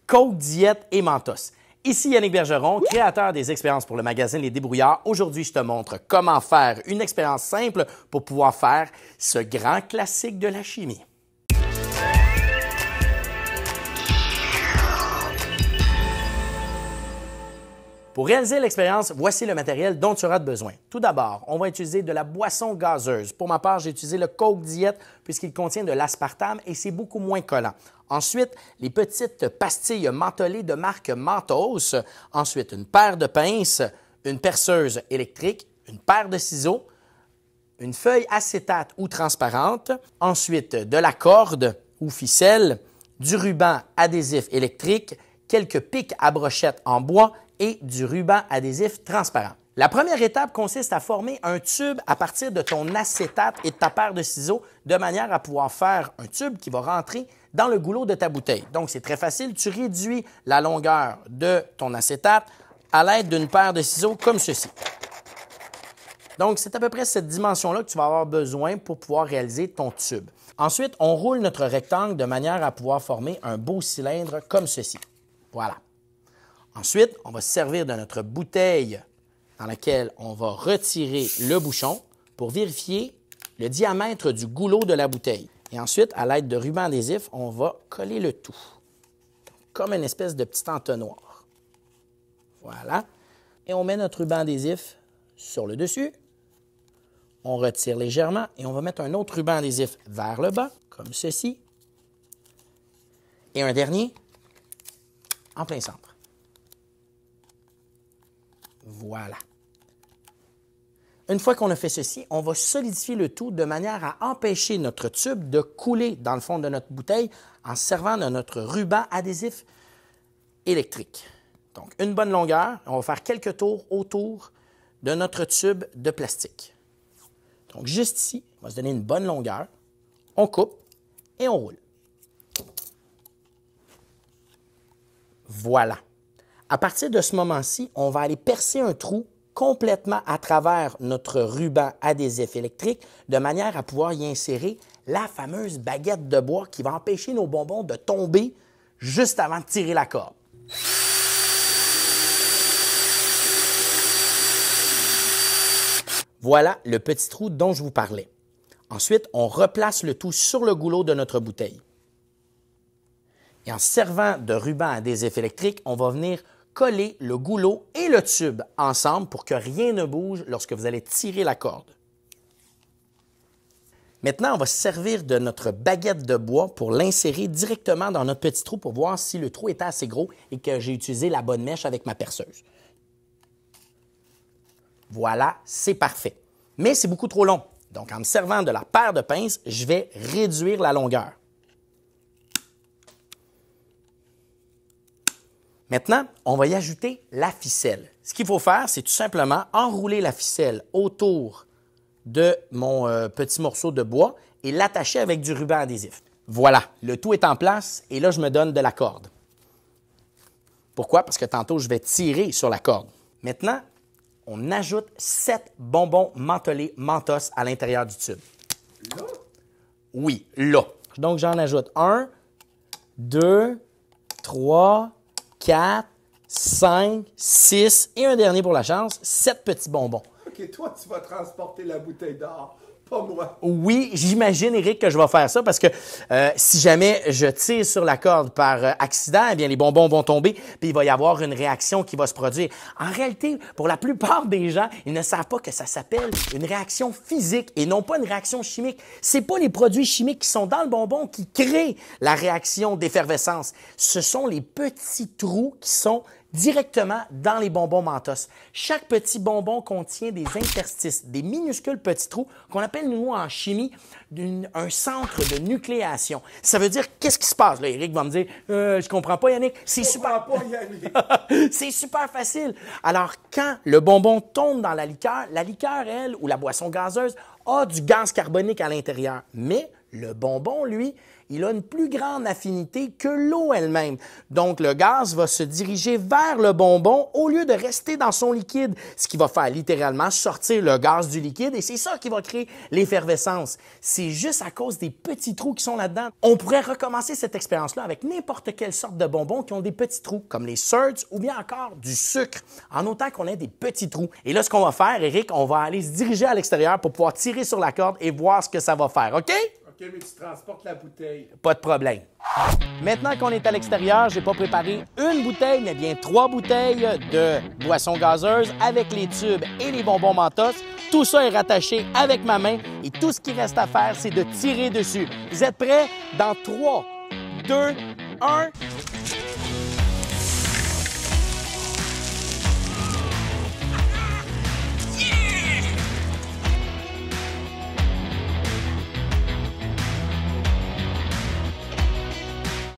Coke, Diète et Mentos. Ici Yannick Bergeron, créateur des expériences pour le magazine Les Débrouillards. Aujourd'hui, je te montre comment faire une expérience simple pour pouvoir faire ce grand classique de la chimie. Pour réaliser l'expérience, voici le matériel dont tu auras besoin. Tout d'abord, on va utiliser de la boisson gazeuse. Pour ma part, j'ai utilisé le Coke Diète puisqu'il contient de l'aspartame et c'est beaucoup moins collant. Ensuite, les petites pastilles mentholées de marque Mentos. Ensuite, une paire de pinces, une perceuse électrique, une paire de ciseaux, une feuille acétate ou transparente. Ensuite, de la corde ou ficelle, du ruban adhésif électrique, quelques pics à brochette en bois et du ruban adhésif transparent. La première étape consiste à former un tube à partir de ton acétate et de ta paire de ciseaux de manière à pouvoir faire un tube qui va rentrer dans le goulot de ta bouteille. Donc, c'est très facile. Tu réduis la longueur de ton acétate à l'aide d'une paire de ciseaux comme ceci. Donc, c'est à peu près cette dimension-là que tu vas avoir besoin pour pouvoir réaliser ton tube. Ensuite, on roule notre rectangle de manière à pouvoir former un beau cylindre comme ceci. Voilà. Ensuite, on va se servir de notre bouteille dans laquelle on va retirer le bouchon pour vérifier le diamètre du goulot de la bouteille. Et ensuite, à l'aide de ruban adhésif, on va coller le tout, comme une espèce de petit entonnoir. Voilà. Et on met notre ruban adhésif sur le dessus. On retire légèrement et on va mettre un autre ruban adhésif vers le bas, comme ceci. Et un dernier en plein centre. Voilà. Une fois qu'on a fait ceci, on va solidifier le tout de manière à empêcher notre tube de couler dans le fond de notre bouteille en se servant de notre ruban adhésif électrique. Donc, une bonne longueur. On va faire quelques tours autour de notre tube de plastique. Donc, juste ici, on va se donner une bonne longueur. On coupe et on roule. Voilà. À partir de ce moment-ci, on va aller percer un trou complètement à travers notre ruban adhésif électrique de manière à pouvoir y insérer la fameuse baguette de bois qui va empêcher nos bonbons de tomber juste avant de tirer la corde. Voilà le petit trou dont je vous parlais. Ensuite, on replace le tout sur le goulot de notre bouteille. Et en servant de ruban adhésif électrique, on va venir coller le goulot et le tube ensemble pour que rien ne bouge lorsque vous allez tirer la corde. Maintenant, on va se servir de notre baguette de bois pour l'insérer directement dans notre petit trou pour voir si le trou était assez gros et que j'ai utilisé la bonne mèche avec ma perceuse. Voilà, c'est parfait. Mais c'est beaucoup trop long. Donc, en me servant de la paire de pinces, je vais réduire la longueur. Maintenant, on va y ajouter la ficelle. Ce qu'il faut faire, c'est tout simplement enrouler la ficelle autour de mon petit morceau de bois et l'attacher avec du ruban adhésif. Voilà, le tout est en place et là, je me donne de la corde. Pourquoi? Parce que tantôt, je vais tirer sur la corde. Maintenant, on ajoute 7 bonbons mentholés Mentos à l'intérieur du tube. Là? Oui, là. Donc, j'en ajoute 1, 2, 3, 4, 5, 6 et un dernier pour la chance, 7 petits bonbons. OK, toi, tu vas transporter la bouteille d'or, pas moi. Oui, j'imagine, Éric, que je vais faire ça parce que si jamais je tire sur la corde par accident, eh bien, les bonbons vont tomber puis il va y avoir une réaction qui va se produire. En réalité, pour la plupart des gens, ils ne savent pas que ça s'appelle une réaction physique et non pas une réaction chimique. C'est pas les produits chimiques qui sont dans le bonbon qui créent la réaction d'effervescence. Ce sont les petits trous qui sont directement dans les bonbons Mentos. Chaque petit bonbon contient des interstices, des minuscules petits trous qu'on appelle, nous, en chimie, un centre de nucléation. Ça veut dire, qu'est-ce qui se passe? Là, Éric va me dire, je comprends pas, Yannick. C'est super... C'est super facile. Alors, quand le bonbon tombe dans la liqueur, elle, ou la boisson gazeuse, a du gaz carbonique à l'intérieur. Mais Le bonbon, lui, il a une plus grande affinité que l'eau elle-même. Donc, le gaz va se diriger vers le bonbon au lieu de rester dans son liquide, ce qui va faire littéralement sortir le gaz du liquide et c'est ça qui va créer l'effervescence. C'est juste à cause des petits trous qui sont là-dedans. On pourrait recommencer cette expérience-là avec n'importe quelle sorte de bonbons qui ont des petits trous, comme les Surts ou bien encore du sucre, en autant qu'on ait des petits trous. Et là, ce qu'on va faire, Eric, on va aller se diriger à l'extérieur pour pouvoir tirer sur la corde et voir ce que ça va faire, OK? OK, mais tu transportes la bouteille. Pas de problème. Maintenant qu'on est à l'extérieur, j'ai pas préparé une bouteille, mais bien 3 bouteilles de boissons gazeuses avec les tubes et les bonbons Mentos. Tout ça est rattaché avec ma main et tout ce qui reste à faire, c'est de tirer dessus. Vous êtes prêts? Dans 3, 2, 1...